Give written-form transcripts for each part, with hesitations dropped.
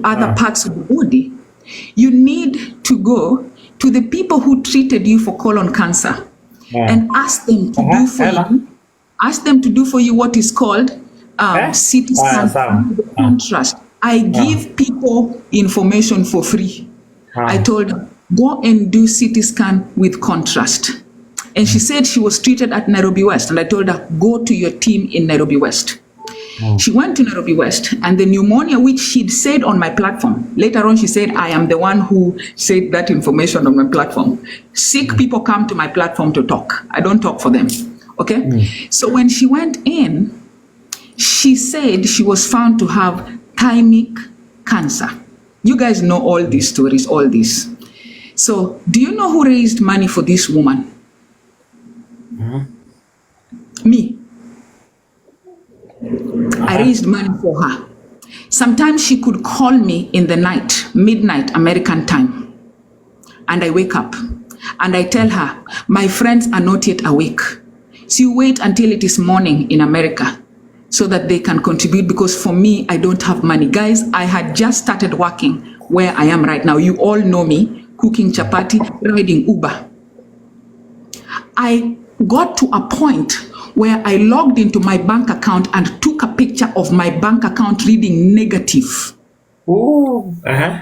other parts of the body, you need to go to the people who treated you for colon cancer and ask them to do for you. Ask them to do for you what is called CT scan contrast. I give people information for free. I told her, go and do CT scan with contrast. And she said she was treated at Nairobi West. And I told her, go to your team in Nairobi West. She went to Nairobi West, and the pneumonia, which she'd said on my platform, later on she said, I am the one who said that information on my platform. Sick people come to my platform to talk. I don't talk for them. Okay? So when she went in, she said she was found to have thymic cancer. You guys know all these stories, all this. So do you know who raised money for this woman? Me. I raised money for her. Sometimes she could call me in the night, midnight American time, and I wake up and I tell her, my friends are not yet awake. So you wait until it is morning in America so that they can contribute, because for me, I don't have money. Guys, I had just started working where I am right now. You all know me, cooking chapati, riding Uber. I got to a point where I logged into my bank account and took a picture of my bank account reading negative. And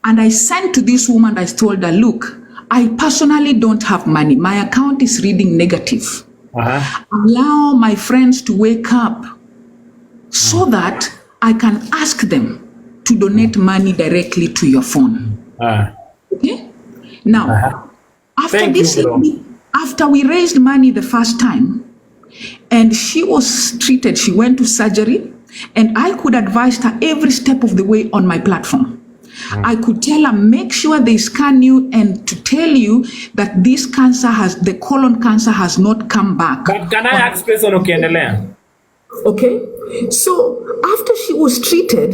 I sent to this woman, I told her, look, I personally don't have money. My account is reading negative. Allow my friends to wake up so that I can ask them to donate money directly to your phone. Okay? Now, after this, after we raised money the first time, and she was treated, she went to surgery, and I could advise her every step of the way on my platform. I could tell her, make sure they scan you and to tell you that this cancer the colon cancer has not come back. But can I ask question ukiendelea? Okay, so after she was treated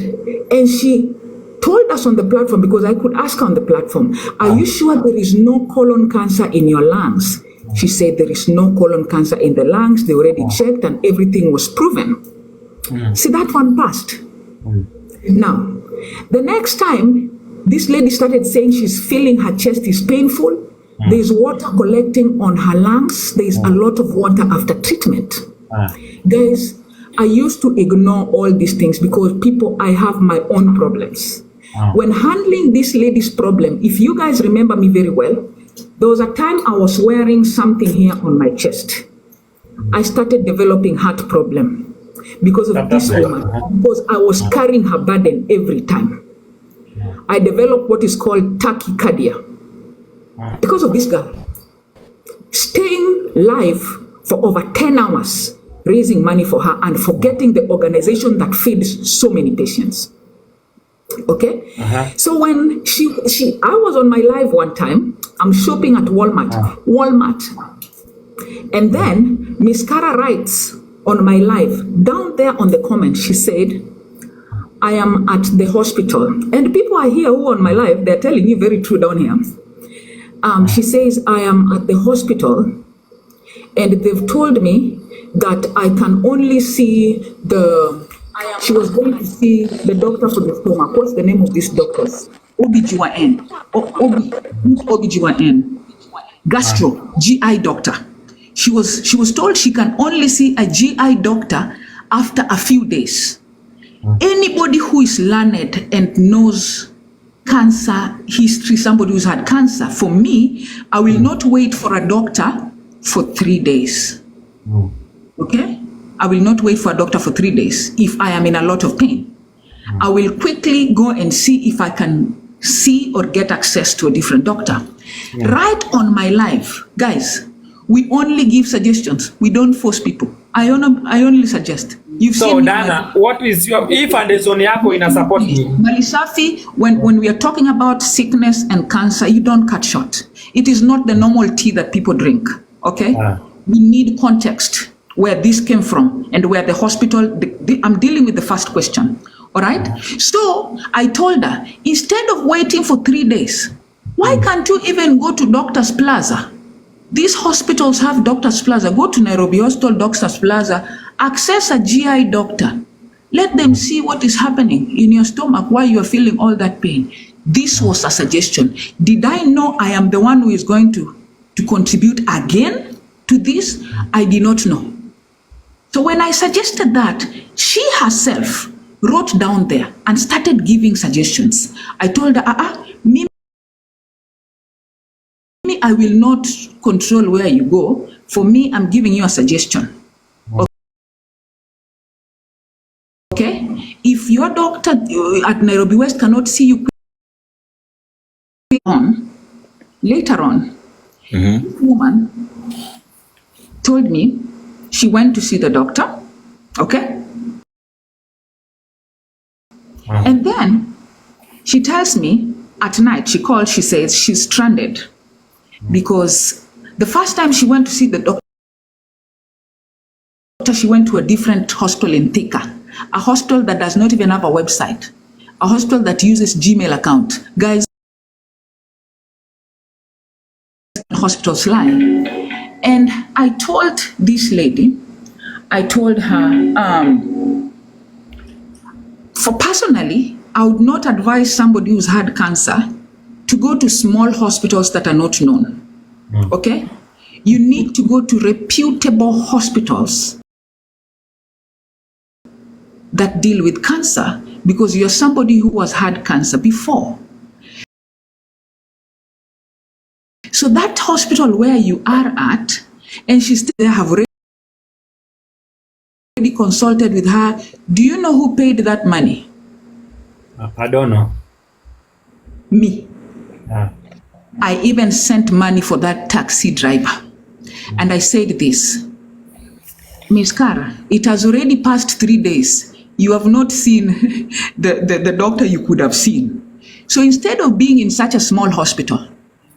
and she told us on the platform, because I could ask her on the platform, are you sure there is no colon cancer in your lungs? She said there is no colon cancer in the lungs. They already checked and everything was proven. See, that one passed. Now, the next time, this lady started saying she's feeling her chest is painful. There's water collecting on her lungs. There's a lot of water after treatment. Guys, I used to ignore all these things because I have my own problems. When handling this lady's problem, if you guys remember me very well, there was a time I was wearing something here on my chest. I started developing heart problem because of this woman, because I was carrying her burden every time. I developed what is called tachycardia because of this girl. Staying live for over 10 hours, raising money for her and forgetting the organization that feeds so many patients. Okay, so when I was on my live one time, I'm shopping at Walmart, and then Miss Carah writes on my live, down there on the comment, she said, I am at the hospital, and people are here who are on my live, they're telling you very true down here. She says, I am at the hospital, and they've told me that I can only see she was going to see the doctor for the stomach. What's the name of this doctor? OBGYN. OBGYN. Gastro, GI doctor. She was told she can only see a GI doctor after a few days. Anybody who is learned and knows cancer history, somebody who's had cancer, for me, I will not wait for a doctor for 3 days. Okay? I will not wait for a doctor for 3 days. If I am in a lot of pain, I will quickly go and see if I can see or get access to a different doctor. Right on my live, guys, we only give suggestions. We don't force people. I only suggest. You've so seen Dana, what is your, if and the zone yako ina support me? Malisafi, when we are talking about sickness and cancer, you don't cut short. It is not the normal tea that people drink, okay? We need context where this came from and where the hospital, I'm dealing with the first question, all right? So I told her, instead of waiting for 3 days, why can't you even go to Doctor's Plaza? These hospitals have Doctor's Plaza. Go to Nairobi Hospital, Doctor's Plaza, access a GI doctor. Let them see what is happening in your stomach, why you are feeling all that pain. This was a suggestion. Did I know I am the one who is going to contribute again to this? I did not know. So when I suggested that, she herself wrote down there and started giving suggestions. I told her, me, I will not control where you go. For me, I'm giving you a suggestion. Okay? If your doctor at Nairobi West cannot see you later on, this woman told me she went to see the doctor, okay? Wow. And then she tells me at night, she calls, she says she's stranded because the first time she went to see the doctor, she went to a different hospital in Thika, a hospital that does not even have a website, a hospital that uses Gmail account. Guys, hospitals lie. And I told this lady, I told her, for personally, I would not advise somebody who's had cancer to go to small hospitals that are not known. Okay? You need to go to reputable hospitals that deal with cancer because you're somebody who has had cancer before. So that hospital where you are at, and she still have already consulted with her. Do you know who paid that money? I don't know. Me. I even sent money for that taxi driver. And I said this, Miss Carah, it has already passed 3 days. You have not seen the doctor you could have seen. So instead of being in such a small hospital,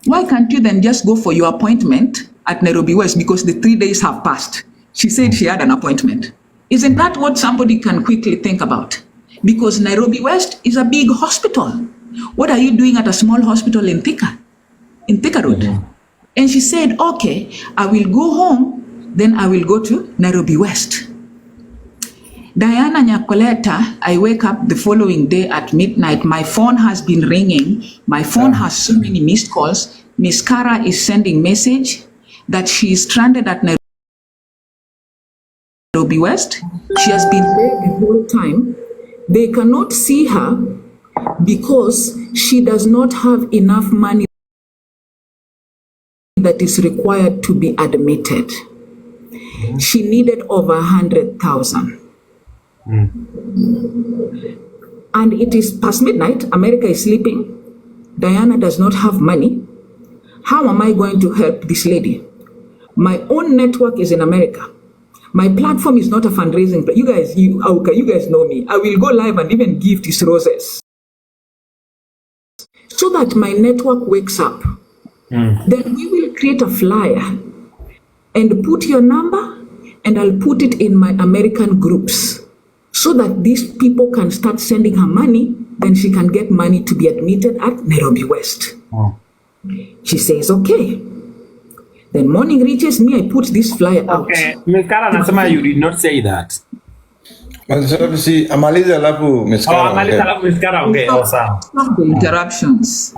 why can't you then just go for your appointment at Nairobi West because the 3 days have passed? She said she had an appointment. Isn't that what somebody can quickly think about? Because Nairobi West is a big hospital. What are you doing at a small hospital in Thika Road? And she said, okay, I will go home, then I will go to Nairobi West. Diana Nyakoleta, I wake up the following day at midnight. My phone has been ringing. My phone has so many missed calls. Miss Carah is sending message that she is stranded at Nairobi West. She has been there the whole time. They cannot see her because she does not have enough money that is required to be admitted. She needed over 100,000. And it is past midnight. America is sleeping. Diana does not have money. How am I going to help this lady? My own network is in America. My platform is not a fundraising. You guys know me. I will go live and even give these roses so that my network wakes up. Then we will create a flyer and put your number, and I'll put it in my American groups so that these people can start sending her money. Then she can get money to be admitted at Nairobi West. She says, okay. Then morning reaches me, I put this flyer out. Okay, Ms. Carah anasema you did not say that. Amaliza alafu Ms. Carah. Amaliza alafu Ms. Carah, okay. Sawa. The interruptions.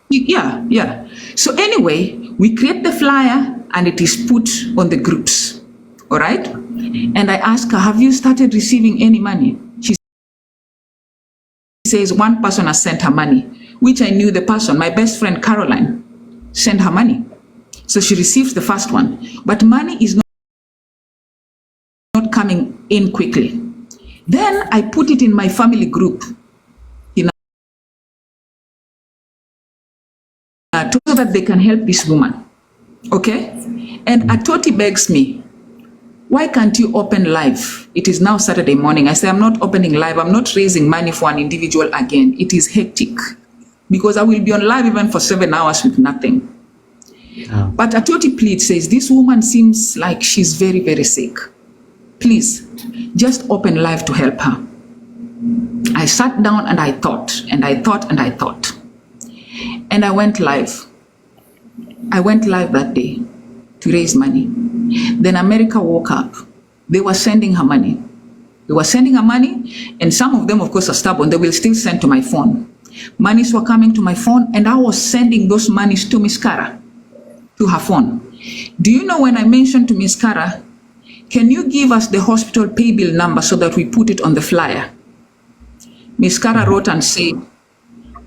Yeah. So anyway, we create the flyer and it is put on the groups. All right? And I ask her, have you started receiving any money? She says one person has sent her money, which I knew the person, my best friend Caroline, sent her money. So she received the first one, but money is not coming in quickly. Then I put it in my family group, so that they can help this woman. Okay? And Atoti begs me, why can't you open live? It is now Saturday morning. I say, I'm not opening live. I'm not raising money for an individual again. It is hectic because I will be on live even for 7 hours with nothing. But Atoti pleads, says, this woman seems like she's very, very sick. Please, just open live to help her. I sat down and I thought, and I thought, and I thought. And I went live. I went live that day to raise money. Then America woke up. They were sending her money. They were sending her money, and some of them, of course, are stubborn. They will still send to my phone. Monies were coming to my phone, and I was sending those monies to Miss Carah, to her phone. Do you know when I mentioned to Miss Carah, can you give us the hospital pay bill number so that we put it on the flyer? Miss Carah wrote and said,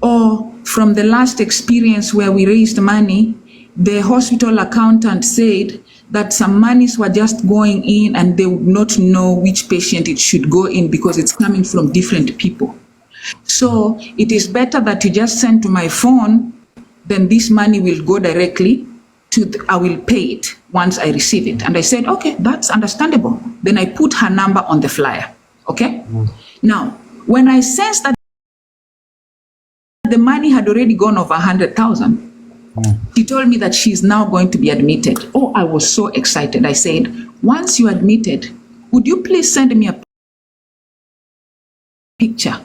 oh, from the last experience where we raised money, the hospital accountant said that some monies were just going in and they would not know which patient it should go in because it's coming from different people. So it is better that you just send to my phone, then this money will go directly to, I will pay it once I receive it. And I said, okay, that's understandable. Then I put her number on the flyer, okay? Now, when I sensed that the money had already gone over 100,000, she told me that she's now going to be admitted. Oh, I was so excited. I said, once you're admitted, would you please send me a picture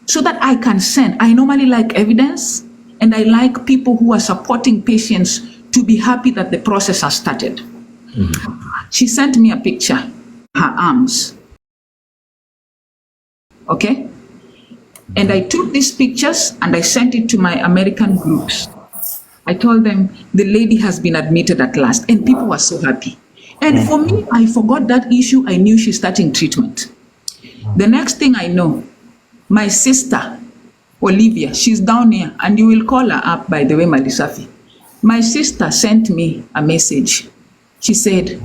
so that I can send? I normally like evidence, and I like people who are supporting patients to be happy that the process has started. She sent me a picture, her arms. Okay? And I took these pictures and I sent it to my American groups. I told them the lady has been admitted at last, and people were so happy. And for me, I forgot that issue. I knew she's starting treatment. The next thing I know, my sister, Olivia, she's down here, and you will call her up, by the way, Malisafi. My sister sent me a message. She said,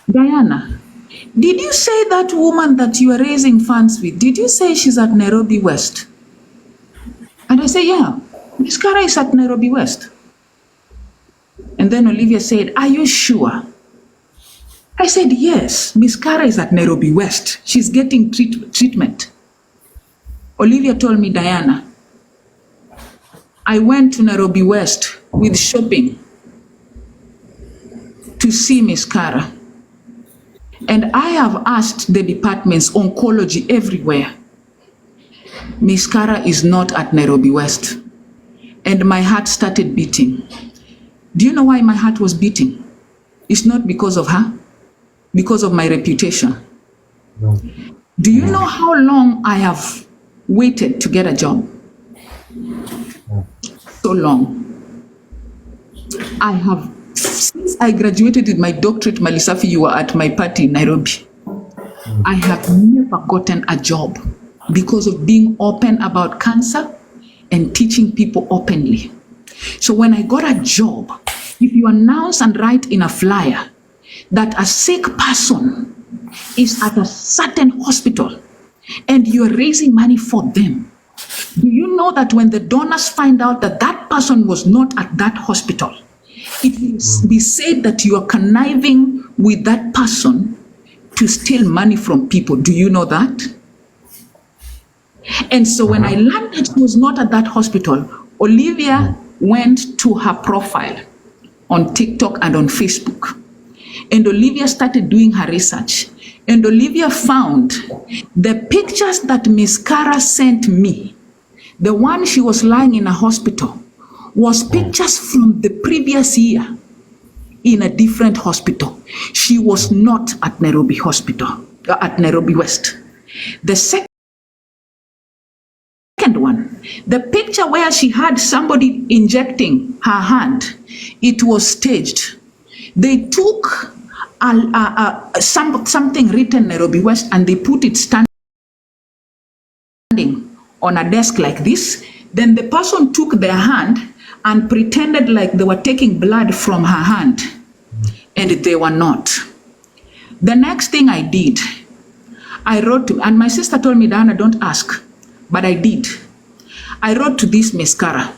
Diana, did you say that woman that you are raising funds with, did you say she's at Nairobi West? And I said, yeah, Miss Carah is at Nairobi West. And then Olivia said, are you sure? I said, yes, Miss Carah is at Nairobi West. She's getting treatment. Olivia told me, Diana, I went to Nairobi West with shopping to see Miss Carah. And I have asked the departments, oncology everywhere. Miss Carah is not at Nairobi West. And my heart started beating. Do you know why my heart was beating? It's not because of her, because of my reputation. No. Do you know how long I have waited to get a job? So long. I have, since I graduated with my doctorate, Malisafi, you were at my party in Nairobi. I have never gotten a job because of being open about cancer and teaching people openly. So when I got a job, if you announce and write in a flyer that a sick person is at a certain hospital and you're raising money for them, do you know that when the donors find out that that person was not at that hospital, it will be said that you are conniving with that person to steal money from people? Do you know that? And so when I learned that she was not at that hospital, Olivia went to her profile on TikTok and on Facebook. And Olivia started doing her research. And Olivia found the pictures that Miss Carah sent me, the one she was lying in a hospital, was pictures from the previous year in a different hospital. She was not at Nairobi Hospital, at Nairobi West. The second one, the picture where she had somebody injecting her hand, it was staged. They took something written Nairobi West and they put it standing on a desk like this. Then the person took their hand and pretended like they were taking blood from her hand, and they were not. The next thing I did, I wrote to, and my sister told me, Diana, don't ask, but I did. I wrote to this Miss Carah,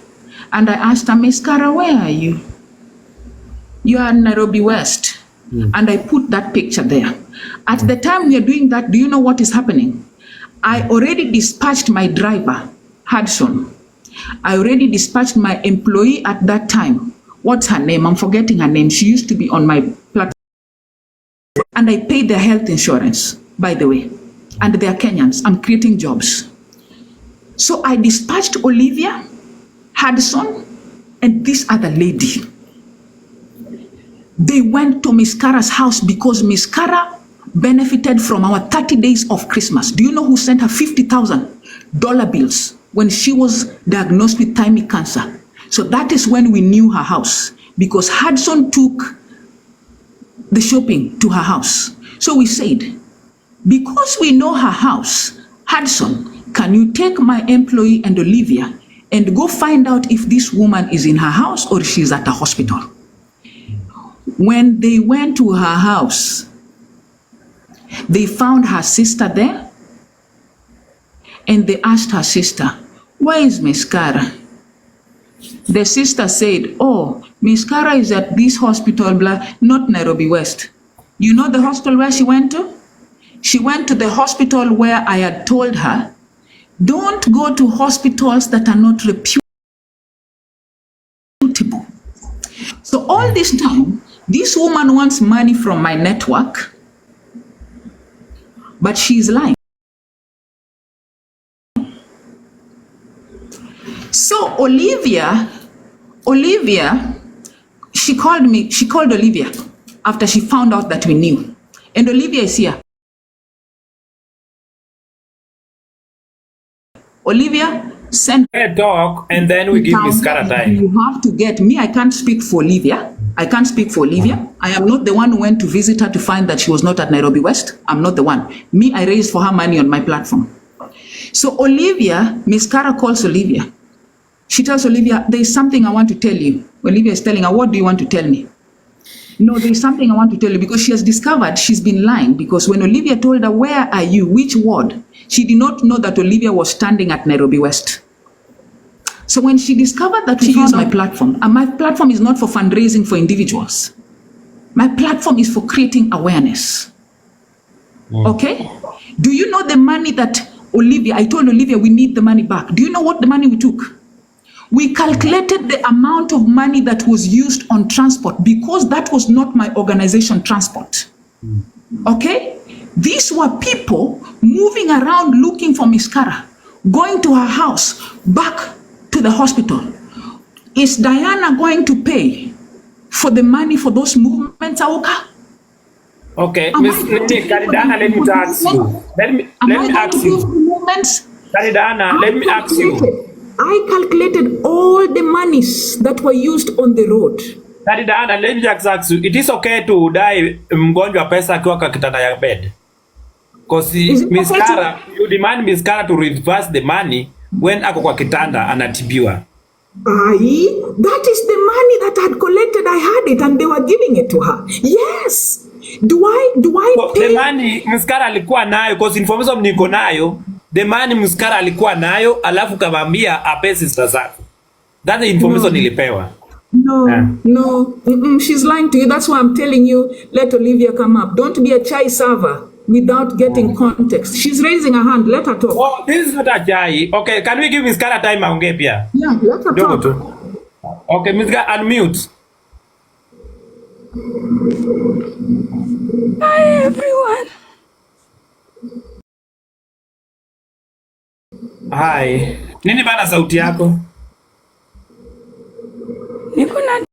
and I asked her, Miss Carah, where are you? You are in Nairobi West. And I put that picture there. At the time we are doing that, do you know what is happening? I already dispatched my driver, Hudson. I already dispatched my employee at that time. What's her name? I'm forgetting her name. She used to be on my platform. And I paid their health insurance, by the way. And they are Kenyans. I'm creating jobs. So I dispatched Olivia, Hudson, and this other lady. They went to Miss Carah's house because Miss Carah benefited from our 30 days of Christmas? Do you know who sent her $50,000 bills when she was diagnosed with thymic cancer? So that is when we knew her house, because Hudson took the shopping to her house. So we said, because we know her house, Hudson, can you take my employee and Olivia and go find out if this woman is in her house or she's at a hospital? When they went to her house, they found her sister there, and they asked her sister, where is Miss Carah? The sister said, oh, Miss Carah is at this hospital, not Nairobi West. You know the hospital where she went to? She went to the hospital where I had told her, don't go to hospitals that are not reputable. So all this time, this woman wants money from my network, but she's lying. So Olivia, she called Olivia after she found out that we knew. And Olivia is here. Olivia, send a talk, and then we give Miss Carah time. You have to get me. I can't speak for Olivia. I am not the one who went to visit her to find that she was not at Nairobi West. I'm not the one. Me, I raised for her money on my platform. So Olivia, Miss Carah calls Olivia. She tells Olivia, there is something I want to tell you. Olivia is telling her, what do you want to tell me? No, there is something I want to tell you, because she has discovered she's been lying, because when Olivia told her, where are you, which ward, she did not know that Olivia was standing at Nairobi West. So when she discovered that she used my platform, and my platform is not for fundraising for individuals. My platform is for creating awareness. Okay? Do you know the money that Olivia, I told Olivia we need the money back. Do you know what the money we took? We calculated the amount of money that was used on transport, because that was not my organization transport. Okay? These were people moving around looking for Miss Carah, going to her house, back to the hospital. Is Diana going to pay for the money for those movements, Aoka? Okay, Miss Caridana, let me ask you. Let me ask you. Caridana, let me ask you. I calculated all the monies that were used on the road. Caridana, let me ask you. It is okay to die mgonjwa pesa akiwa kwa kitanda ya bed? Because Miss Carah, you demand Miss Carah to reverse the money when ako kwa kitanda anatibiwa. That is the money that I had collected. I had it and they were giving it to her. Yes. Do I so pay? The money Miss Carah alikuwa nayo, because information niko nayo, the money Miss Carah alikuwa nayo, alafu kamwambia ape sister zako. That the information nilipewa. No. She's lying to you. That's why I'm telling you, let Olivia come up. Don't be a chai server without getting context. She's raising her hand. Let her talk. Oh, this is not a chai. Okay, can we give Miss Carah time aongee pia? Yeah, let her talk. Okay, Miss Carah, unmute. Hi everyone. Hi. Nini bana sauti yako? Niko na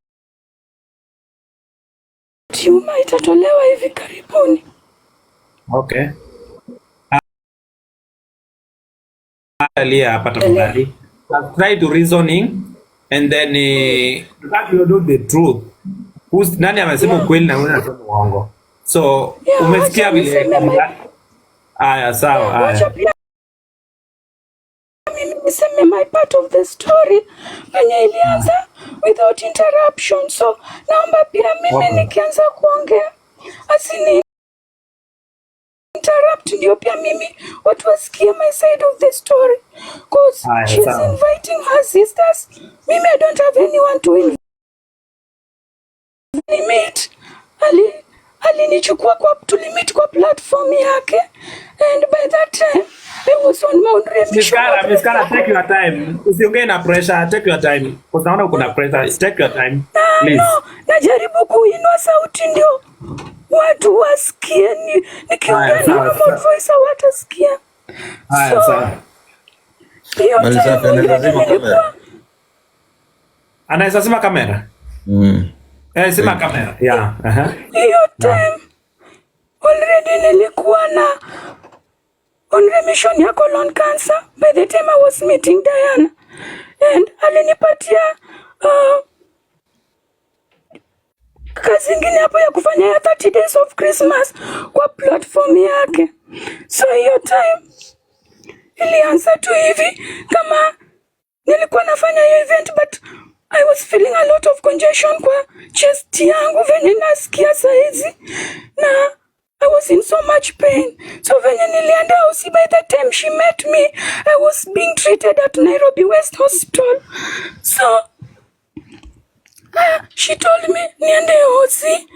tiuma itatolewa hivi karibuni. Okay. Hapa tafadhali. Try to reasoning and then you do the truth. Nani amesema ukweli na wewe unasema uongo? So umesikia vile. Aya, sawa. Mimi niseme my part of the story venye ilianza without interruption. So naomba pia mimi nikianza kuongea asini interrupt, ndio pia mimi watu wasikie my side of the story, because she's inviting her sisters. Mimi I don't have anyone to invite. Limit alinichukua kwa tulimit kwa platform yake, and by that time I was on my own remission. Miss Carah, take your time. Usiongee na pressure, take your time. Kwa sababu kuna pressure, take your time. Please. No, najaribu kuinua sauti ndio watu wasikie, nikiongea na normal voice hawatasikia. Haya, sawa. Anaweza sema kamera? Sema kamera. Yeah. Hiyo time already nilikuwa na on remission ya colon cancer by the time I was meeting Diana, and alinipatia kazi ingine hapo ya kufanya ya 30 days of Christmas kwa platform yake. So hiyo time ilianza tu hivi kama nilikuwa nafanya hiyo event, but I was feeling a lot of congestion kwa chest yangu venye nasikia saizi, na I was in so much pain. So venye nilienda hosi, by the time she met me, I was being treated at Nairobi West Hospital. So she told me niende hosi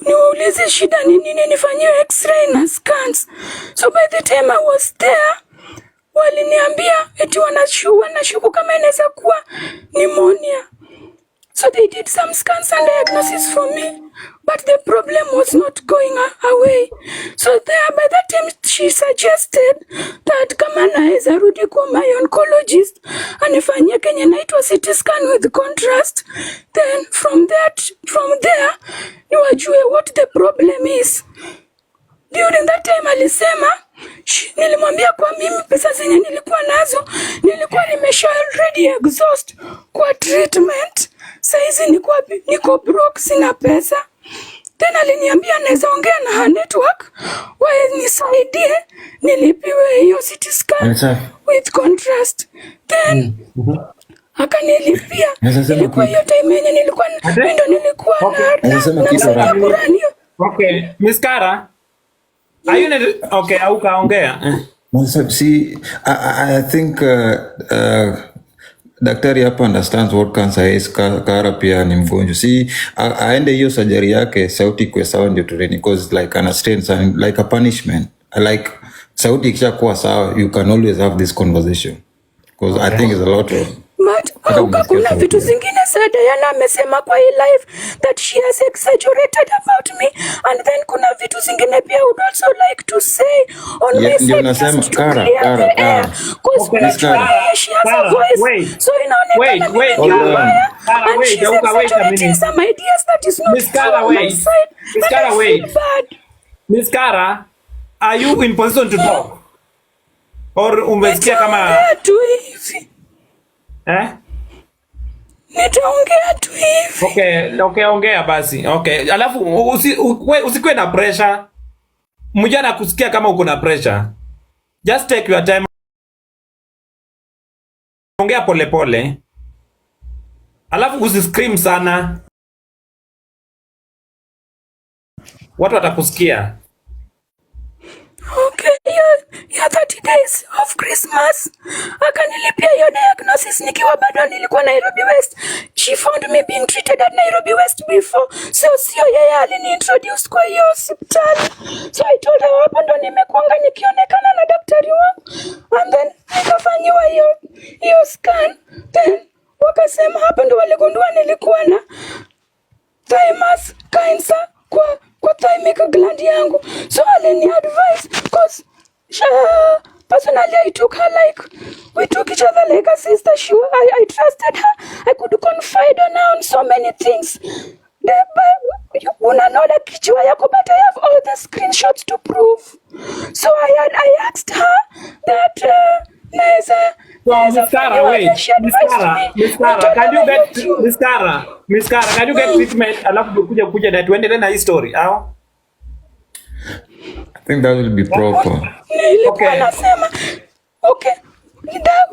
niulize shida ni nini, nifanyiwe x-ray na scans. So by the time I was there, waliniambia eti wanashuku kama inaweza kuwa pneumonia. So they did some scans and diagnosis for me, but the problem was not going away. So there, by that time, she suggested that kama naweza rudi kwa my oncologist anifanyie kenye naitwa CT scan with contrast, then from there niwajue what the problem is. During that time alisema, nilimwambia kwa mimi pesa zenye nilikuwa nazo nilikuwa nimesha already exhaust kwa treatment. Saizi niko broke, sina pesa. Then aliniambia naweza ongea na her network nisaidie nilipiwe hiyo CT scan with contrast. Then akanilipia. Ilikuwa hiyo time yenye nilikuwa na Okay, Miss Carah, are you okay, aukaongea? See, I think daktari hapa understands what cancer is. Carah pia ni mgonjwa. See, aende hiyo surgery yake sauti kwa sawa ndio tureni, because like an strain and like a punishment. Like sauti ikisha kuwa sawa, you can always have this conversation, because I think it's a lot of kuna vitu zingine sasa Diana amesema kwa hii live that she has exaggerated about me, and then kuna vitu zingine pia would also like to say on my side just to clear the air, because she has a voice, so inaonekana and she's exaggerating some ideas that is not true on my side. Miss Carah, wait. Miss Carah, are you in position to talk? Or umesikia kama tu hivi? Nitaongea tu hivi. Okay, ongea basi. Okay. Alafu usikwe na pressure. Mjana kusikia kama uko na pressure. Just take your time. Ongea pole pole. Alafu usiscream sana. Watu watakusikia. Okay, ya 30 days of Christmas. Akanilipia hiyo diagnosis nikiwa bado nilikuwa Nairobi West. She found me being treated at Nairobi West before. So sio yeye aliniintroduce kwa hiyo hospitali. So I told her hapo ndo nimekuanga nikionekana na daktari wangu. And then nikafanyiwa hiyo scan. Then wakasema hapo ndo waligundua nilikuwa na thymus cancer kwa thymic gland yangu. So alini advise, because personally I took her like, we took each other like a sister. I trusted her. I could confide on her on so many things. Unaona kichwa yako, but I have all the screenshots to prove. So I asked her that Miss Carah, wait. Miss Carah, can you get treatment alafu kuja na tuendelee na hii story au? I think that will be proper. Okay. Nasema, okay.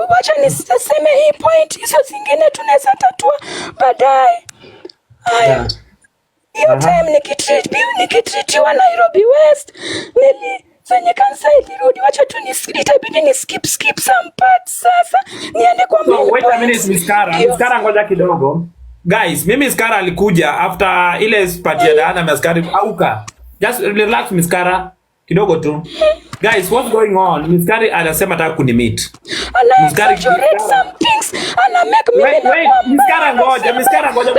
Wacha niseme hii point, hizo zingine tunaweza tatua baadaye. Haya. Hiyo time nikitreatiwa Nairobi West, fenye kansa ilirudi, wacha tu itabidi ni skip some parts sasa. Niende kwa main point. Wait a minute, Miss Carah. Miss Carah, ngoja kidogo. Guys, mimi Miss Carah alikuja after ile part ya Diana Miss Carah auka. Just relax Miss Carah kidogo tu. Guys, what's going on? Miss Carah anasema nataka kunimeet. Miss Carah some things ana make me wait, Miss Carah ngoja.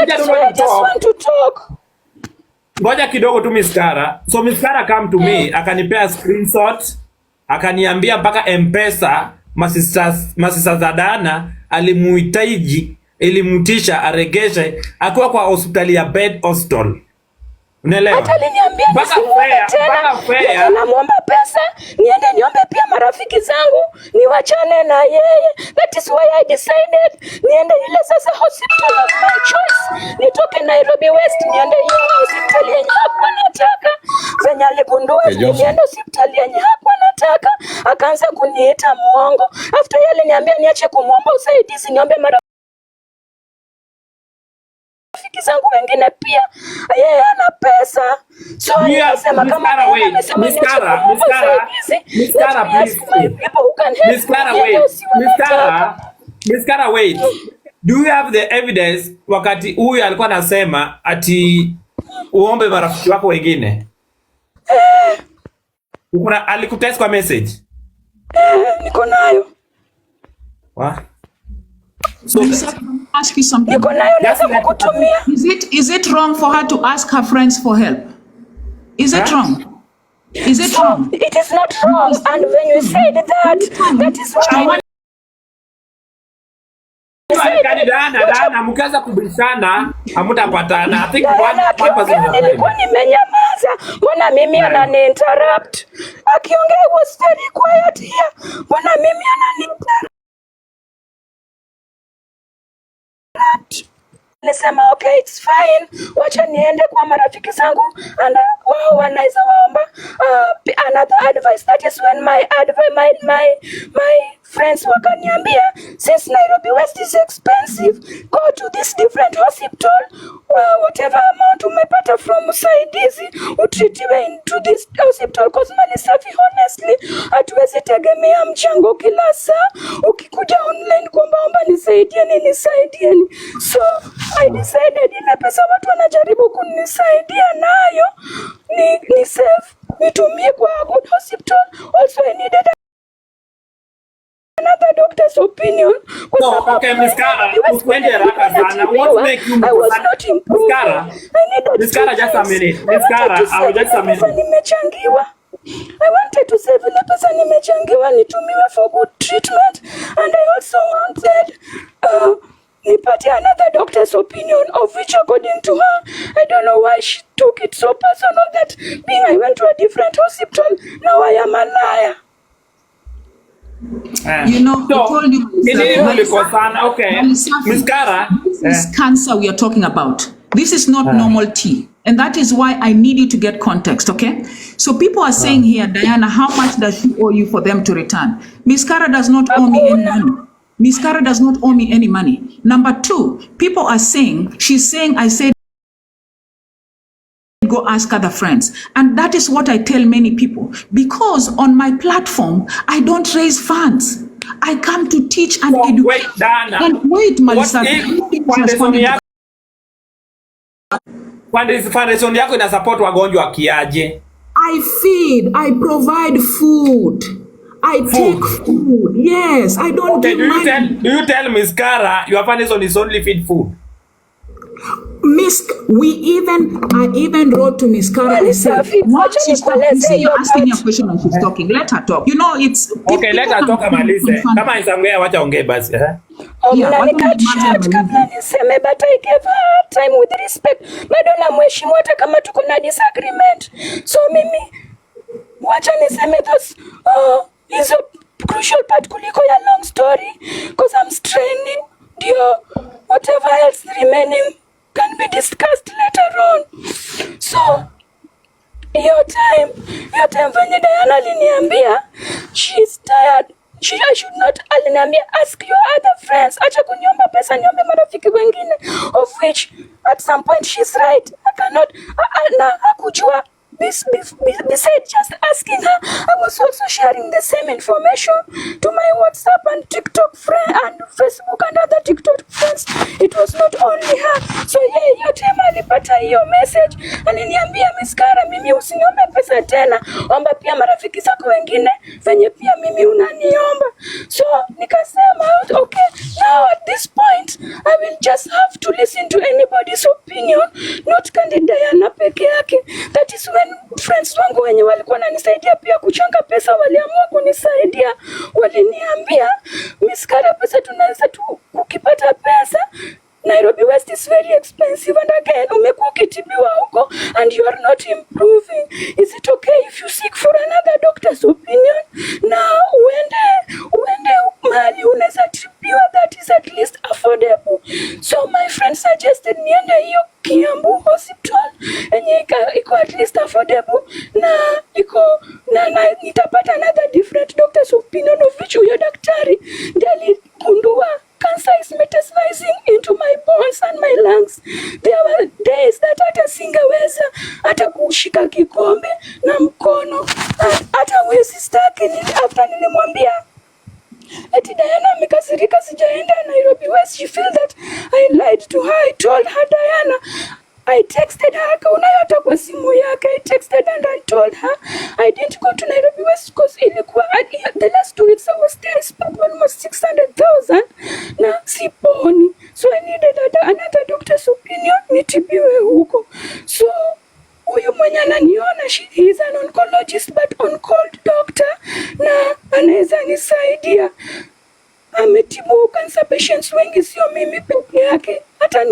I just want to talk. Ngoja kidogo tu Miss Carah. So Miss Carah come to me, akanipea screenshot, akaniambia mpaka M-Pesa masista za Diana alimuhitaji, ilimutisha aregeshe akiwa kwa hospitali ya Bed Hostel. Unaelewa? Hata aliniambia nisimuombe tena. Namuomba pesa, niende niombe pia marafiki zangu, niwachane na yeye. That is why I decided niende ile sasa hospital of my choice. Nitoke Nairobi West niende hiyo hospitali yenye hakuwa nataka. Venye aligundua niende hospitali yenye hakuwa nataka, akaanza kuniita muongo. After yale niambia niache kumuomba usaidizi, niombe marafiki zangu wengine pia, yeye ana pesa. So anasema kama Miss Carah, wait. Do you have the evidence wakati huyu alikuwa anasema ati uombe marafiki wako wengine? Alikutext kwa message? Niko nayo. What? So ask you something. Is it wrong for her to ask her friends for help? Is it wrong? Is it wrong? It is not wrong. And when you said that is why Dana mkaanza kubishana hamtapatana. I think one person nilikuwa nimenyamaza. Mbona mimi anani interrupt? Akiongea was very quiet here. Mbona mimi anani interrupt? Nilisema okay, it's fine. Wacha niende kwa marafiki zangu and wao wanaweza waomba another advice. That is when my friends wakaniambia, since Nairobi West is expensive, go to this different hospital. Whatever amount umepata from usaidizi utritiwe into this hospital, cause mali safi honestly hatuwezi tegemea mchango kila saa. Ukikuja online kuomba nisaidieni. So I decided ile pesa watu wanajaribu kunisaidia nayo ni save, nitumie kwa good hospital. Also I needed another doctor's opinion. No, okay, Miss Carah, what make you I was not improving. Miss Carah, just a minute. Miss Carah, just a minute. Nimechangiwa. I wanted to save ile pesa nimechangiwa nitumiwe for good treatment, and I also wanted nipate another doctor's opinion, of which according to her, I don't know why she took it so personal that being I went to a different hospital, now I am a liar. You know, I told you, okay, Miss Carah, this is cancer we are talking about. This is not normal tea. And that is why I need you to get context, okay? So people are saying here, Diana, how much does she owe you for them to return? Miss Carah does not owe me any money. Miss Carah does not owe me any money. Number two, people are saying, she's saying, I said, go ask other friends. And that is what I tell many people. Because on my platform, I don't raise funds. I come to teach and educate. Wait, Dana. And wait, Malisa. Foundation yako ina support wagonjwa kiaje? I feed, I provide food. I take food. Yes, I don't give money. Do you tell Miss Carah your foundation is only feed food? I even wrote to Miss Carah and said, what she's asking a question and she's talking. Let her talk. You know, it's... Okay, let her talk, Amalise. Kama isangea wacha ongee basi. Niseme, but I gave her time with respect. Bado na mheshimu hata kama tuko na disagreement. So mimi, wacha niseme those is a crucial part kuliko ya long story, because I'm straining. Ndio, whatever else remaining can be discussed later on. So, your time venye Diana aliniambia, she's tired. I should not, aliniambia, ask your other friends. Acha kuniomba pesa, niombe marafiki wengine. Of which, at some point, she's right. I cannot, na hakujua. Besides just asking her, I was also sharing the same information to my WhatsApp and TikTok friend and Facebook and other TikTok friends. It was not only her. So yeah, yote alipata hiyo message. Aliniambia, Miss Carah, mimi usiniombe pesa tena. Omba pia marafiki zako wengine venye pia mimi unaniomba. So nikasema, okay, now at this point, I will just have to listen to anybody's opinion, not Candid Diana peke yake. That is when friends wangu wenye walikuwa wananisaidia pia kuchanga pesa waliamua kunisaidia. Waliniambia, Miss Carah, pesa tunaweza tu, ukipata pesa Nairobi West is very expensive, and again umekuwa ukitibiwa huko and you are not improving. Is it okay if you seek for another doctor's opinion? Na uende mahali unaweza tibiwa that is at least affordable. So my friend suggested niende hiyo Kiambu hospital enye iko at least affordable na iko na nitapata another different doctor's opinion, of which huyo daktari ndiye aligundua cancer is metastasizing into my bones and my lungs. There were days that hata singeweza hata kushika kikombe na mkono, hata huyo sister yake after nilimwambia eti Diana amekasirika sijaenda Nairobi West, she feel that I lied to her. I told her, Diana, I texted her, kaunayo hata kwa simu yake. I texted and I told her I didn't go to Nairobi West because ilikuwa the last 2 weeks I was there, I spent almost 600,000 na siponi, so I needed another doctor's opinion nitibiwe huko. So huyu mwenye ananiona, he is an oncologist but on cold doctor na anaweza nisaidia. Ametibu cancer patients wengi, sio mimi peke yake, hata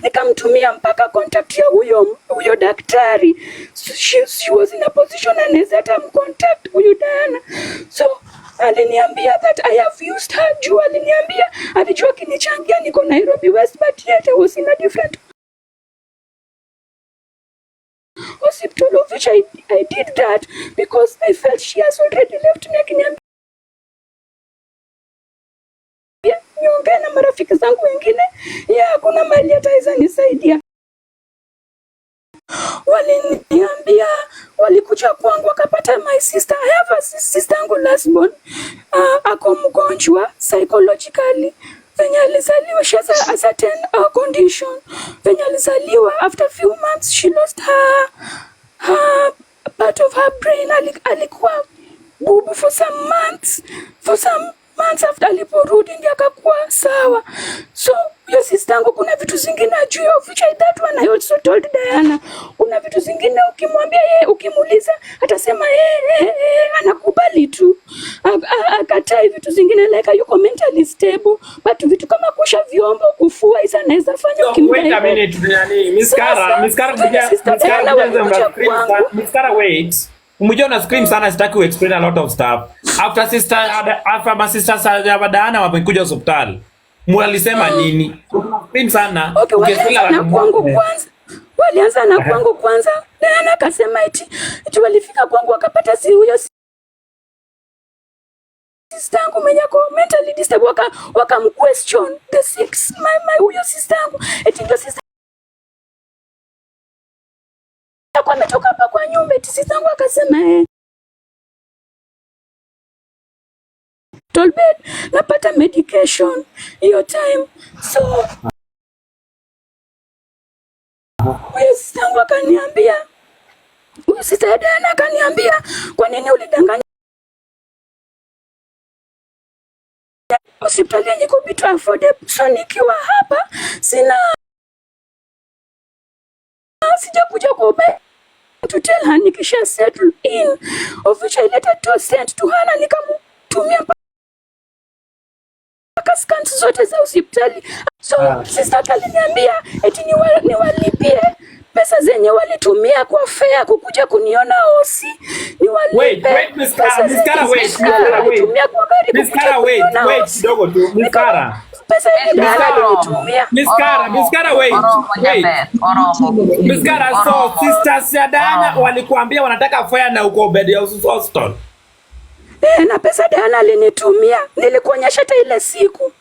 nikamtumia mpaka contact ya huyo daktari. So she was in a position anaweza hata mcontact huyu Diana. So aliniambia that I have used her, juu aliniambia alijua kinichangia niko Nairobi West, but yet I was in a different hospital, of which I did that because I felt she has already left me. Akiniambia niongee na marafiki zangu wengine, kuna mali ataweza nisaidia. Waliniambia, walikuja kwangu wakapata my sister. I have a sister yangu last born, ako mgonjwa psychologically. Venye alizaliwa, she has a certain condition. Venye alizaliwa, after few months she lost her part of her brain. Alikuwa bubu for some months after aliporudi ndiye akakuwa sawa. So hiyo sister yangu kuna vitu zingine ajui, of which that one I also told Diana. Kuna vitu zingine ukimwambia yeye, ukimuuliza atasema anakubali tu, akatai vitu zingine like you mentally stable, but vitu kama kusha vyombo, kufua hizo anaweza fanya ukimwambia. Wait a minute, Miss Carah, wait. Umejua na scream sana, sitaki explain a lot of stuff. After my sister Diana wamekuja hospitali, mwalisema nini? Scream sana. Okay, walianza na kwangu kwanza. Diana akasema eti walifika kwangu wakapata si huyo sister yangu mwenye ako mentally disturbed, wakamquestion the six my huyo sister yangu eti ndio sister kwa ametoka hapa kwa nyumba. Eti sister yangu akasema Tolbed napata medication hiyo time. So huyo sister yangu akaniambia, huyo sister Diana akaniambia, kwa nini ulidanganya hospitali yenye kubitu affordable? So nikiwa hapa sijakuja kuobe to tell her nikisha settle in, of which I later sent to her na nikamtumia mpaka scans zote za hospitali. So sister aliniambia eti niwalipie pesa zenye walitumia kwa fare kukuja kuniona hosi, niwalipe. Wait, Miss Carah, wait kidogo tu, Miss Carah. Pesa nilitumia. Miss Carah, wait. Miss Carah, so sisters ya Diana walikuambia wanataka fare na uko bed ya hospital. Na pesa Diana alinitumia, nilikuonyesha hata ile siku.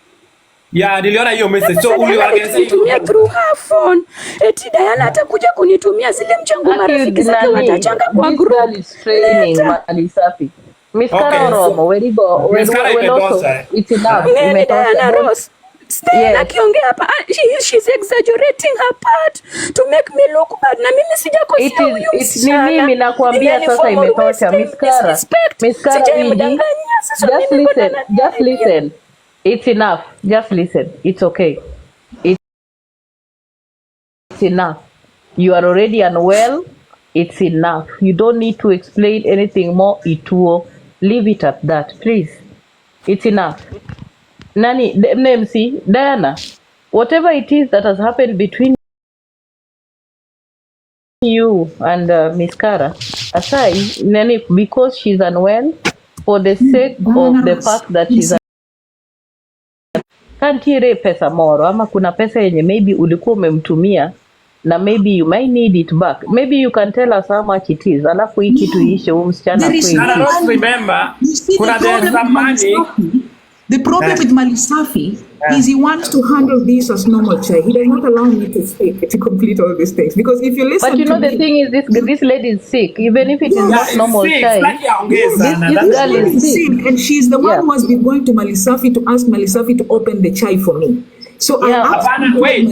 Yeah, niliona hiyo message. So ulitumia through her phone. Eti Diana atakuja kunitumia zile mchango marafiki zake watachanga kwa group. Training mali safi. Miss Carah Oromo, where go? Miss Carah, it's enough. Diana Rose. Stay akiongea hapa, she's exaggerating her part to make me look bad. Na mimi sijakosea huyu msichana. Mimi nakwambia sasa imetosha. Miss Carah, just listen. It's enough. Just listen. It's okay. It's enough. You are already unwell. It's enough. You don't need to explain anything more. Leave it at that, please. It's enough. Nani, MC, Diana, whatever it is that has happened between you and Miss Carah, aside, because she's unwell, for the sake of the fact that she's kantire pesa moro ama kuna pesa yenye maybe ulikuwa umemtumia na maybe you might need it back. Maybe you can tell us how much it is. Alafu hii kitu iishe huyu msichana kweli. I don't remember. Kuna there's some money. The problem with Malisafi is he wants to handle this as normal chai. He does not allow me to speak to complete all these things. Because if you listen but you know to the thing is this lady is sick. Even if it is not normal chai. This girl is sick. And she's the one who has been going to Malisafi to ask Malisafi to open the chai for me. So I asked him, wait.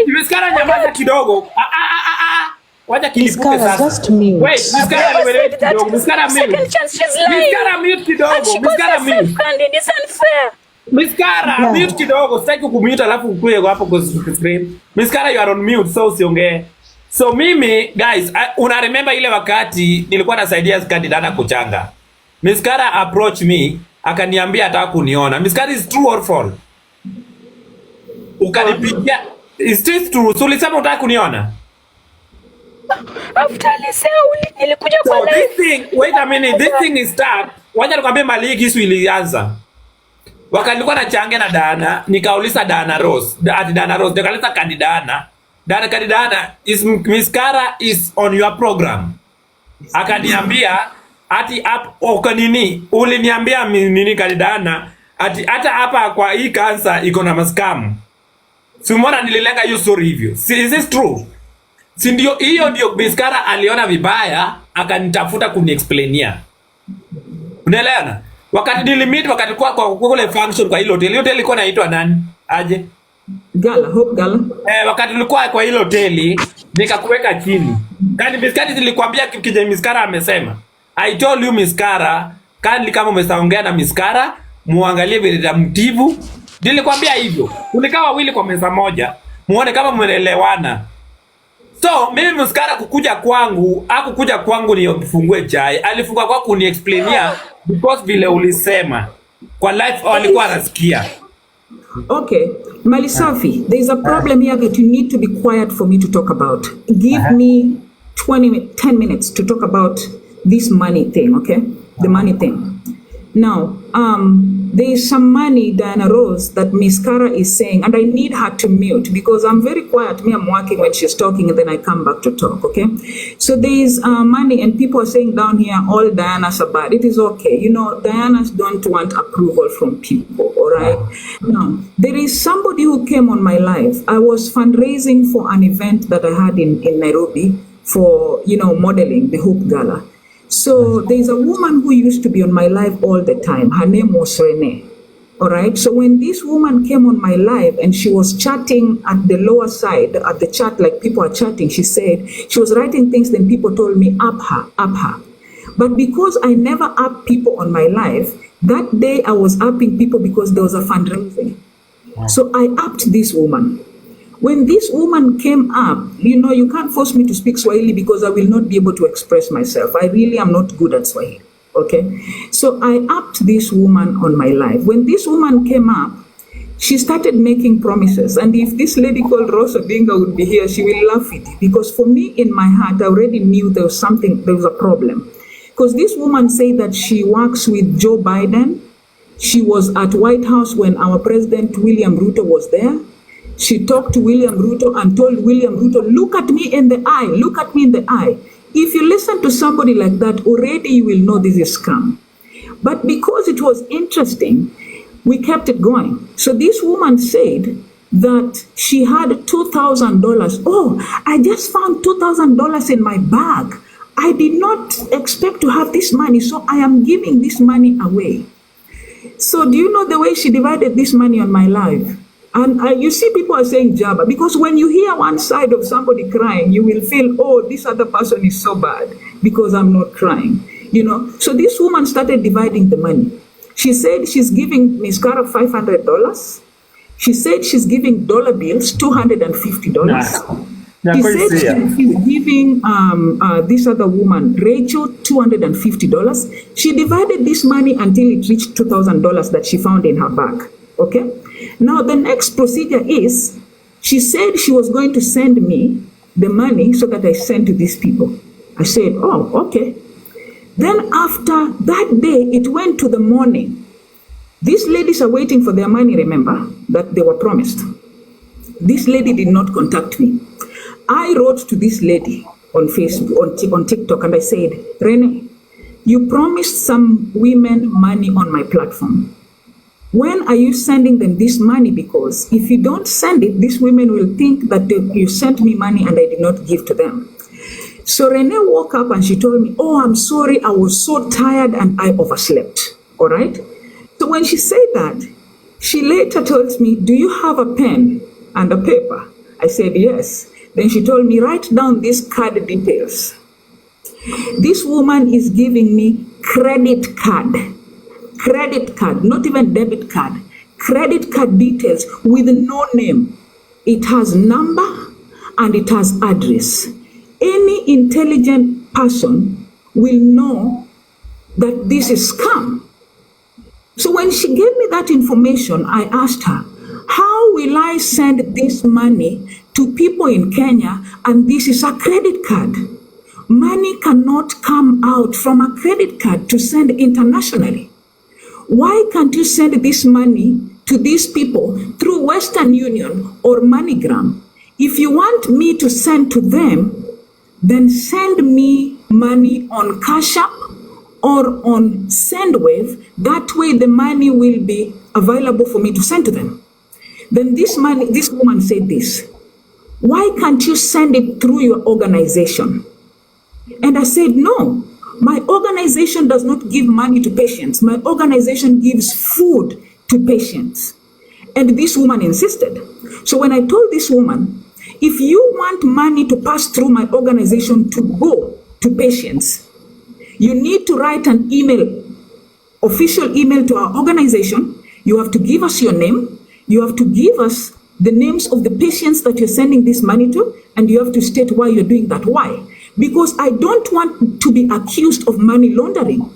Miskara nyamaza kidogo. Wacha kilipuke sasa. Wait, Miskara niweleweke kidogo. Miskara mute kidogo. Miskara mute kidogo. Sitaki kumute alafu ukue hapo kwa screen. Miskara you are on mute so usiongee. So mimi guys, una remember ile wakati nilikuwa nasaidia Candid kuchanga. Miss Carah approach me, akaniambia ataka kuniona. Miss Carah is true or false? Ukanipigia, is this true? So ulisema unataka kuniona? After nilikuja kwa so this thing, wait a minute, this thing is start. Wacha nikwambie mali kisu ilianza. Wakati nilikuwa nachanga na Dana, nikauliza Dana Rose, nikaleta Candidana. Dana is Miss Carah is on your program. Akaniambia ati nini uliniambia nini Candidana ati hata hapa kwa hii cancer iko na maskam. Simona nililenga hiyo story hivyo. Is this true? Si ndio hiyo ndio Miss Carah aliona vibaya akanitafuta kuniexplainia. Unaelewana? Wakati nilimit wakati kwa kule function kwa hilo hotel. Hotel ilikuwa inaitwa nani? Aje? Hope Gala. Wakati tulikuwa kwa hilo hoteli nikakuweka chini. Kani Miss Carah nilikwambia kije Miss Carah amesema. I told you Miss Carah, kama umesaongea na Miss Carah, muangalie vile mtibu. Nilikwambia hivyo. Ulikaa wawili kwa meza moja, muone kama mmeelewana. So, mimi Miss Carah hakukuja kwangu ni mfungue chai. Alifunga kwa kuniexplainia because vile ulisema. Kwa life alikuwa anasikia. Okay, Malisafi, there is a problem here that you need to be quiet for me to talk about. Give me 10 minutes to talk about this money thing, okay? The money thing. Now, there is some money, Diana Rose, that Miss Carah is saying, and I need her to mute because I'm very quiet. I'm working when she's talking and then I come back to talk, okay? So there is money and people are saying down here, all Dianas are bad. It is okay. You know, Dianas don't want approval from people, all right? Now, there is somebody who came on my life. I was fundraising for an event that I had in Nairobi for, modeling, the Hope Gala. So there's a woman who used to be on my live all the time. Her name was Renee. All right. So when this woman came on my live and she was chatting at the lower side, at the chat, like people are chatting, she said, she was writing things, then people told me, up her. But because I never up people on my live, that day I was upping people because there was a fundraising. Wow. So I upped this woman. When this woman came up, you can't force me to speak Swahili because I will not be able to express myself. I really am not good at Swahili, okay? So I upped this woman on my live. When this woman came up, she started making promises. And if this lady called Rosa Dinga would be here, she will laugh at it. Because for me, in my heart, I already knew there was a problem. Because this woman said that she works with Joe Biden. She was at White House when our President William Ruto was there. She talked to William Ruto and told William Ruto, look at me in the eye, look at me in the eye. If you listen to somebody like that, already you will know this is scam. But because it was interesting, we kept it going. So this woman said that she had $2,000. Oh, I just found $2,000 in my bag. I did not expect to have this money, so I am giving this money away. So do you know the way she divided this money on my life? And you see people are saying Jabba, because when you hear one side of somebody crying, you will feel, oh, this other person is so bad because I'm not crying, So this woman started dividing the money. She said she's giving Miss Carah $500. She said she's giving dollar bills, $250. He said she's giving this other woman, Rachel, $250. She divided this money until it reached $2,000 that she found in her bag. Okay? Now, the next procedure is, she said she was going to send me the money so that I send to these people. I said, oh, okay. Then after that day, it went to the morning. These ladies are waiting for their money, remember, that they were promised. This lady did not contact me. I wrote to this lady on Facebook, on TikTok, and I said, Renee, you promised some women money on my platform. When are you sending them this money? Because if you don't send it, these women will think that you sent me money and I did not give to them. So Renee woke up and she told me, oh, I'm sorry, I was so tired and I overslept. All right? So when she said that, she later told me, do you have a pen and a paper? I said, yes. Then she told me, write down these card details. This woman is giving me credit card, not even debit card, credit card details with no name. It has number and it has address. Any intelligent person will know that this is scam. So when she gave me that information, I asked her, how will I send this money to people in Kenya and this is a credit card? Money cannot come out from a credit card to send internationally. Why can't you send this money to these people through Western Union or MoneyGram? If you want me to send to them, then send me money on Cash App or on SendWave. That way the money will be available for me to send to them. Then this woman said this, why can't you send it through your organization? And I said, no, my organization does not give money to patients. My organization gives food to patients. And this woman insisted. So when I told this woman, if you want money to pass through my organization to go to patients, you need to write an email, official email to our organization. You have to give us your name. You have to give us the names of the patients that you're sending this money to, and you have to state why you're doing that. Why? Because I don't want to be accused of money laundering.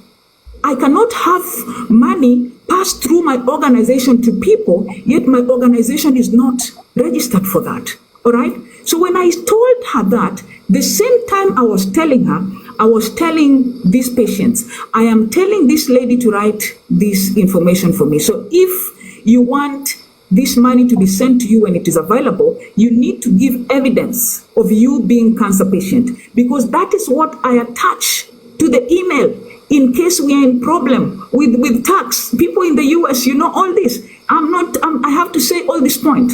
I cannot have money pass through my organization to people, yet my organization is not registered for that. All right? So when I told her that, the same time I was telling her, I was telling these patients, I am telling this lady to write this information for me. So if you want this money to be sent to you when it is available, you need to give evidence of you being cancer patient, because that is what I attach to the email in case we are in problem with tax. People in the US, you know all this. I have to say all this point.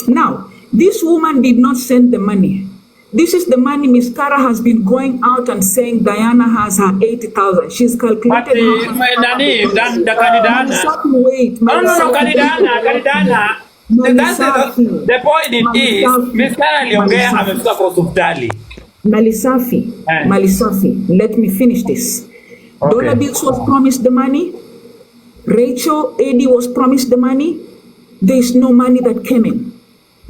Now, this woman did not send the money. This is the money Miss Carah has been going out and saying Diana has her 80,000. She's calculated. But the Candidana. Wait, No, Candidana. The point is, Miss Carah aliongea amefika kwa hospitali. Malisafi, let me finish this. Okay. Dollar Bills was promised the money. Rachel Eddie was promised the money. There is no money that came in,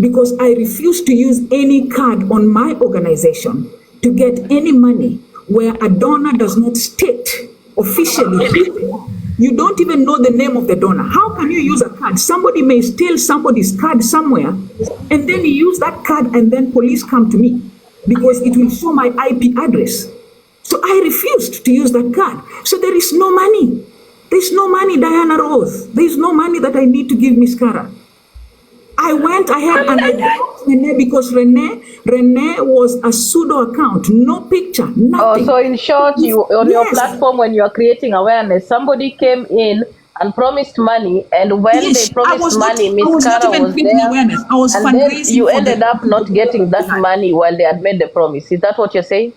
because I refuse to use any card on my organization to get any money where a donor does not state officially. You don't even know the name of the donor. How can you use a card? Somebody may steal somebody's card somewhere, and then you use that card, and then police come to me because it will show my IP address. So I refused to use that card. So there is no money. There's no money, Diana Rose. There's no money that I need to give Miss Carah. I went ahead and I blocked Renee because Renee was a pseudo account, no picture, nothing. Oh, so in short, you on your platform, when you are creating awareness, somebody came in and promised money, and when they promised money, Miss Carah was there, awareness. I was and then you ended up not getting that money while they had made the promise. Is that what you're saying?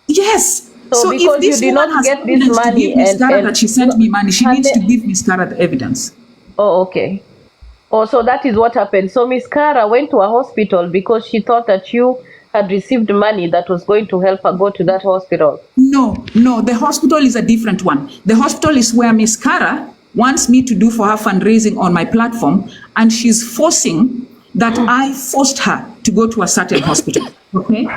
Yes. So because you did not get this money and that she sent me money, she needs to give Miss Carah the evidence. Oh, okay. Oh, so that is what happened. So Miss Carah went to a hospital because she thought that you had received money that was going to help her go to that hospital. No, the hospital is a different one. The hospital is where Miss Carah wants me to do for her fundraising on my platform, and she's forcing that I forced her to go to a certain hospital. Okay?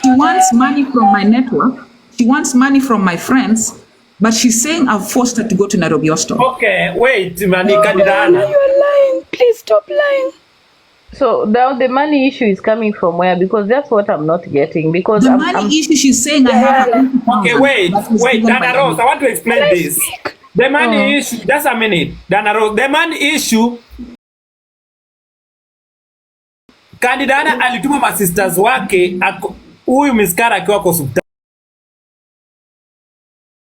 She wants money from my network. She wants money from my friends, but she's saying I've forced her to go to Nairobi Hostel. Okay, wait, Mani No, Candid. Diana, you're lying. Please stop lying. So now the money issue is coming from where? Because that's what I'm not getting. Because The money issue, she's saying I have a Okay, wait, Dana Rose, I want to explain Can I this. speak? The money issue, just a minute. Dana Rose, the money issue, Candidana alituma masisters wake, huyu Miss Carah akiwa kwa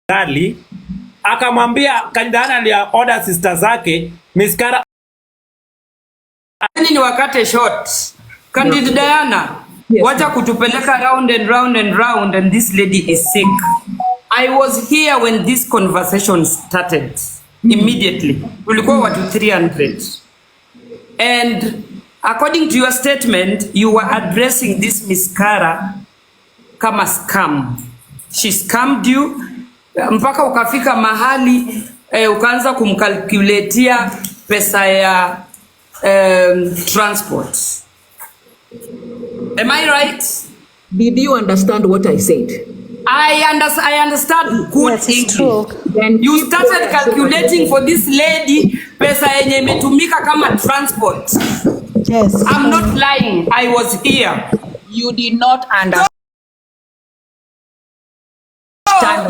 hospitali, akamwambia Candidana aliorder sisters zake, Miss Carah ni wakate short. Candid Diana, Yes, wacha kutupeleka round and round and round, and this lady is sick. I was here when this conversation started. Immediately. Ulikuwa watu 300. And according to your statement, you were addressing this Miss Carah kama scam. She scammed you mpaka ukafika mahali ukaanza kumkalkuletia pesa ya transport. Am I right? Did you understand what I said? I understand good Yes, it's English. true. Then You keep started quiet. calculating for this lady pesa yenye imetumika kama transport. Yes. I'm not lying. I was here. You did not understand.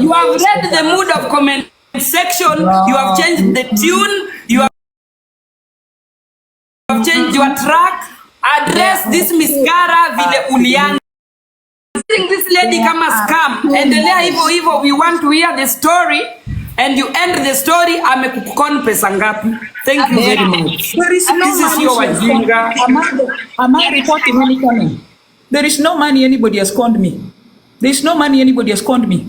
You have read the mood of comment section. You have changed the tune. You have changed your track. Address this Miss Carah vile ulianza. This lady kama scam. Endelea hivyo hivyo. We want to hear the story. And you end the story. Amekukon pesa ngapi? Thank you very much. There is no This is money. your wajinga. Am I reporting any coming? There is no money anybody has conned me. There is no money anybody has conned me.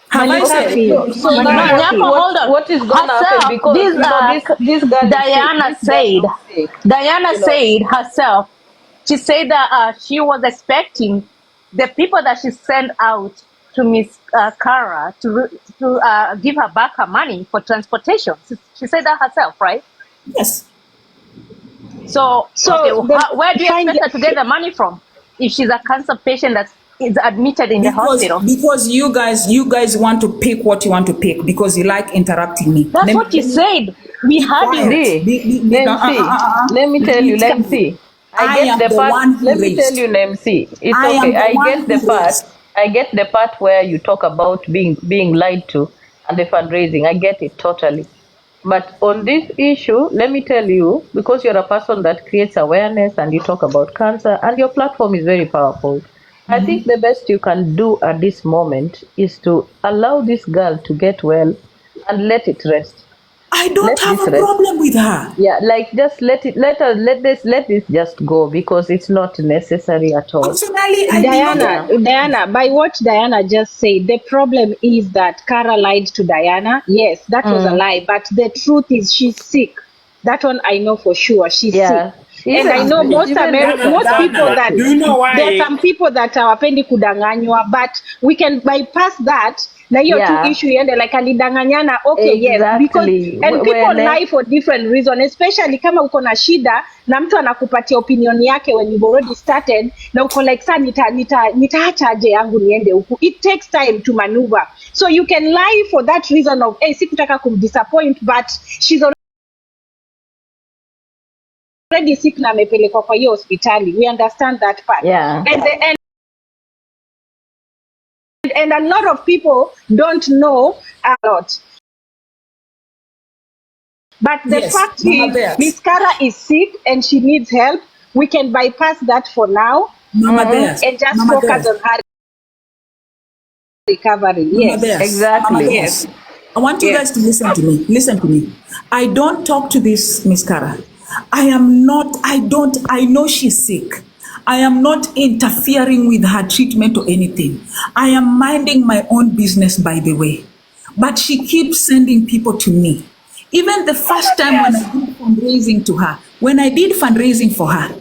Have I said Okay, so now Nyako, hold on. what is going to Herself, happen? Because this, this girl is Diana sick. This girl said, is sick. Diana You know. said herself, she said that she was expecting the people that she sent out to Miss Carah to give her back her money for transportation. She said that herself, right? yes? So okay, where do you find expect her to get the money from if she's a cancer patient that is admitted in the hospital? Because you guys want to pick what you want to pick because you like interrupting me. That's what you said. We had you. Let me tell you, let me see. I am get the the one part. who Let me tell raised. you, MC. It's I am okay. the I one get the who part. raised. I get the part where you talk about being lied to and the fundraising. I get it totally. But on this issue, let me tell you, because you're a person that creates awareness and you talk about cancer and your platform is very powerful. I think the best you can do at this moment is to allow this girl to get well and let it rest. I don't Let have this a rest. problem with her. Yeah, like just let this just go because it's not necessary at all. Personally, I do not. Diana, by what Diana just said, the problem is that Carah lied to Diana. Yes, that was a lie, but the truth is she's sick. That one I know for sure. She's Yeah. sick. And I know most people that Do you know why? there are some people that hawapendi kudanganywa, but we can bypass that. Na hiyo Yeah. tu issue iende like alidanganyana, okay, yes, because Exactly. and people Well, lie for different reasons, especially kama uko na shida na mtu anakupatia opinion yake when you've already started na uko like sa nitaacha aje yangu niende huku. It takes time to maneuver, so you can lie for that reason of hey, sikutaka kumdisappoint, but she's already sick na amepelekwa kwa hiyo hospitali. We understand that part. Yeah. And a lot of people don't know a lot. But the Yes, fact Mama is, Bears. Miss Carah is sick and she needs help. We can bypass that for now Mama Bears. and just Mama focus Bears. on her recovery. Mama Yes. Bears. Exactly. Mama Bears. Yes. I want you guys to listen to me. Listen to me. I don't talk to this Miss Carah. I know she's sick. I am not interfering with her treatment or anything. I am minding my own business, by the way. But she keeps sending people to me. Even the first time when I did fundraising for her,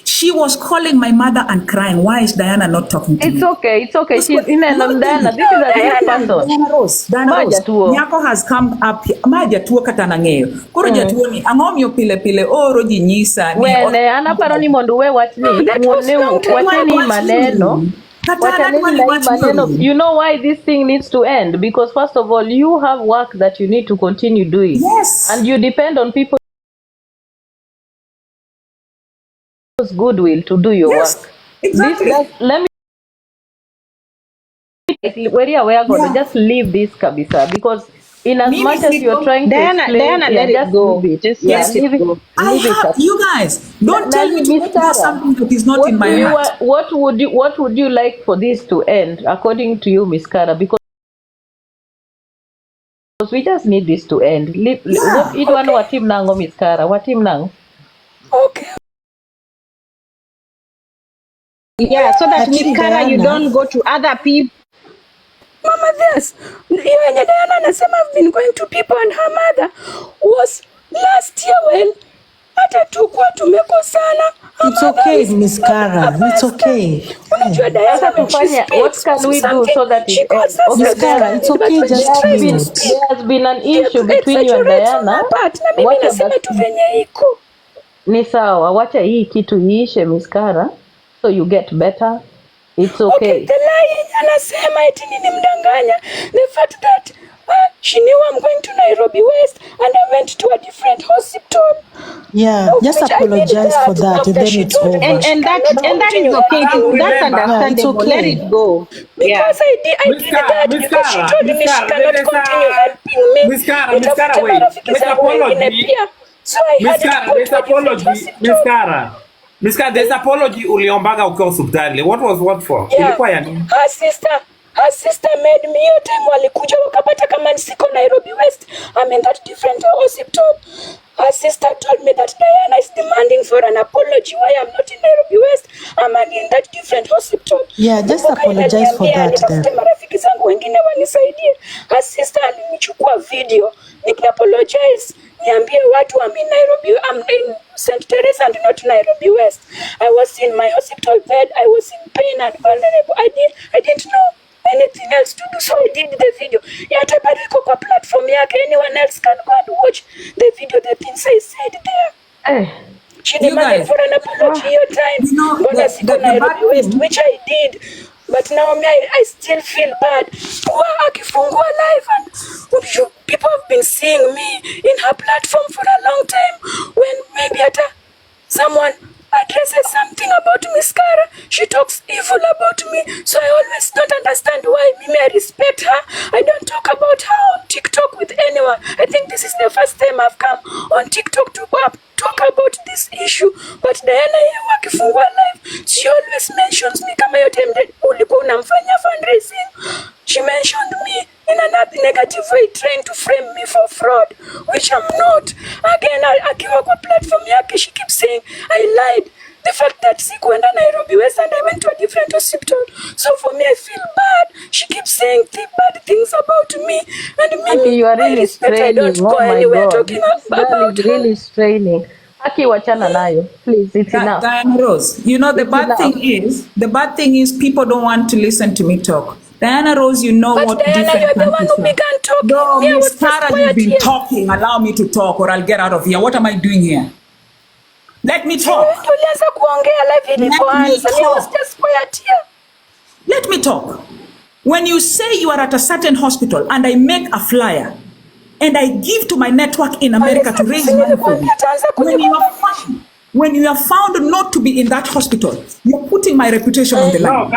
She was calling my mother and crying. Why is Diana not talking to me? It's okay. It's okay. That's She's what- in and no, Diana. This is a sick person. Diana Rose. Maja tuo. Nyako has come up. Maja tuo kata nang'eyo. Koro jatuo ni ang'omio pile pile oro ji nyisa. ni- Wene anaparo ni mondo we watni That was long time watni ago. maneno. Katana Watani maneno. You know why this thing needs to end? Because first of all, you have work that you need to continue doing. Yes. And you depend on people's goodwill to do your Yes, work. exactly. Let me very aware God, Yeah. just leave this kabisa, because in as Mimi much as you're siko- trying to Diana, explain, Diana, yeah, let it just go. leave it. Just Yes, leave it. I Leave it. have, you guys, don't tell me to Miss make do Carah, something that is not in my do you heart. what would you like for this to end, according to you, Miss Carah? Because we just need this to end. Yeah, What it one what team nango, Miss Carah? What team nango? Okay. Yeah, so that Lakini Miss Carah, you Diana- don't go to other people. Mama, this, hiyo yenye Diana anasema I've been going to people and her mother was last year when hata tukua tumekosana. Her It's mother okay, is Miss a Carah. It's pastor. okay. Unajua Diana Sasa when she tufanye, speaks what can we do something, so that she it calls ends? us Okay, Miss Carah, Diana, it's but okay, when just she tries to mute. speak, there has been an she issue between you and exaggerates on Diana. her part. Na mimi Wacha nasema tu basi. venye iko. Ni sawa, wacha hii kitu iishe, Miss Carah, so you get better. It's Okay, okay. the lie anasema eti nilimdanganya. The fact that she knew I'm going to Nairobi West and I went to a different hospital. Yeah, Of just which I did apologize for that, after and then she it's told me over. And she that cannot is continue okay. arguing That's Remember. understandable. Yeah, Let it's it go. because I Miss did Carah, that Miss because she Carah, told Miss me she Carah, cannot there's continue a- helping me. Miss Carah, Miss Nitafute Carah, wait. marafiki There's zangu wengine apology. pia. So I Miss had to Carah, go there's to a different apology. Miss hospital. Carah. Miss Carah, there's apology uliombaga ukiwa hospitali. What for? Yeah. Ilikuwa ya nini? Her sister made me hiyo time walikuja wakapata kama siko Nairobi West. I'm in that different hospital. Her sister told me that Diana is demanding for an apology why I'm not in Nairobi West. I'm in that different hospital. Yeah, just Kumbuka apologize for inaniambia that nitafute then. marafiki zangu wengine wanisaidie. Her sister alinichukua video nikiapologize, niambie watu I'm in Nairobi, I'm in St. Teresa and not Nairobi West. I was in my hospital bed, I was in pain and vulnerable. I didn't know anything else to do, so I did the video. Yata bado iko kwa platform yake, anyone else can go and watch the video, the things I said there. Eh, She You demanded guys- for an apology your time. You know, Mbona the- siko the Nairobi bad West, thing- which I did. But now I still feel bad. Kuwa akifungua live and people have been seeing me in her platform for a long time. When maybe someone addresses something about Miss Carah, she talks evil about me. So I always don't understand why Mimi, I respect her. I don't talk about her on TikTok with anyone. I think this is the first time I've come on TikTok to talk about this issue. But Diana here wakifungua live, she always mentions me kama yote ulikuwa unamfanya fundraising. She mentioned me in another negative way, trying to frame me for fraud, which I'm not. Again, akiwa kwa platform yake, she keeps saying I lied. The fact that sikuenda Nairobi West and I went to a different hospital. So for me, I feel bad. She keeps saying bad things about me. And Aki, me, you are I really respect, I straining. don't go Oh my anywhere God. talking This girl about is her. really straining. Aki, wachana nayo. Please, it's enough. Diana Rose, you know the It's bad enough. thing is people don't want to listen to me talk. Diana Rose, you know But what Diana, different you're the one countries who are. began talking. No, Me, I Miss was just Carah, quiet you've been here. talking. Allow me to talk or I'll get out of here. What am I doing here? Let me Wewe talk. ndio ulianza kuongea live ilipoanza. me Me, I was talk. just quiet here. Let me talk. When you say you are at a certain hospital and I make a flyer and I give to my network in America to raise money for you, when you are found not to be in that hospital, you're putting my reputation on the No, line.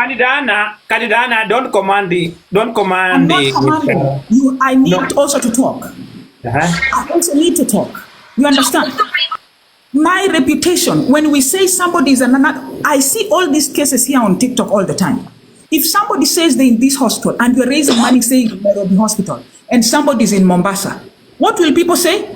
Candidana, don't command I'm not the commanding you. I need also to talk. Uh-huh. I also need to talk. You understand? My reputation, when we say somebody is I see all these cases here on TikTok all the time. If somebody says they're in this hospital and you're raising money saying in Nairobi hospital and somebody's in Mombasa, what will people say?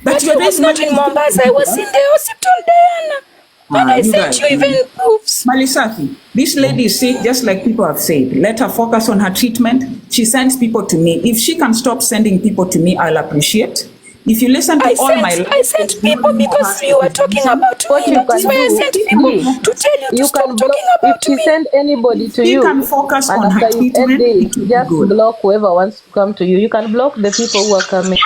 But I was not in Mombasa. I was in the hospital, Diana. And I you sent guys- you even proofs. Malisaki, this lady is sick, just like people have said. Let her focus on her treatment. She sends people to me. If she can stop sending people to me, I'll appreciate. If you listen to all my I sent people because you were talking about What me. you That is can why I do, sent people G, to tell you to you stop can block talking if about she me. send anybody to She you, can focus and on her after you end treatment. it, It will be just good. block whoever wants to come to you. You can block the people who are coming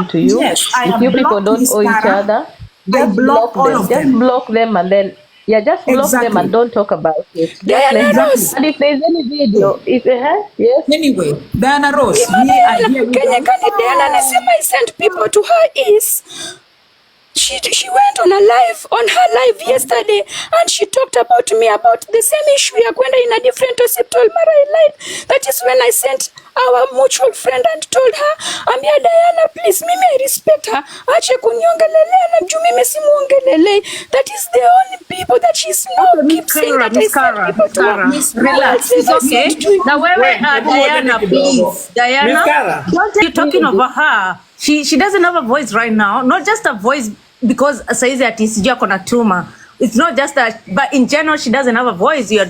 to you. Yes, I If have you people blocked don't Miss owe each Carah. other, I just blocked block all them. of Just them. block them, and then just block them Exactly. and don't talk about it. Just Diana let. Rose. And if there's any video, if yes, Anyway, Diana Rose, Ima me, I Diana, hear you Kenya guys. Candid Diana anasema I sent people to her is she went on her live yesterday and she talked about me about the same issue ya kwenda in a different hospital. Mara I lied. That is when I sent our mutual friend and told her, ambia Diana, please, mimi I respect her. Ache kuniongelelea na juu mimi simuongelelei. That is the only people that she's now keep saying that I sent people to her. Relax, it's okay. Now, where Diana, please, Diana, Miss Carah. don't you talking over her? She doesn't have a voice right now. Not just a voice because saizi ati sijui ako na tuma. It's not just that, but in general she doesn't have a voice. You're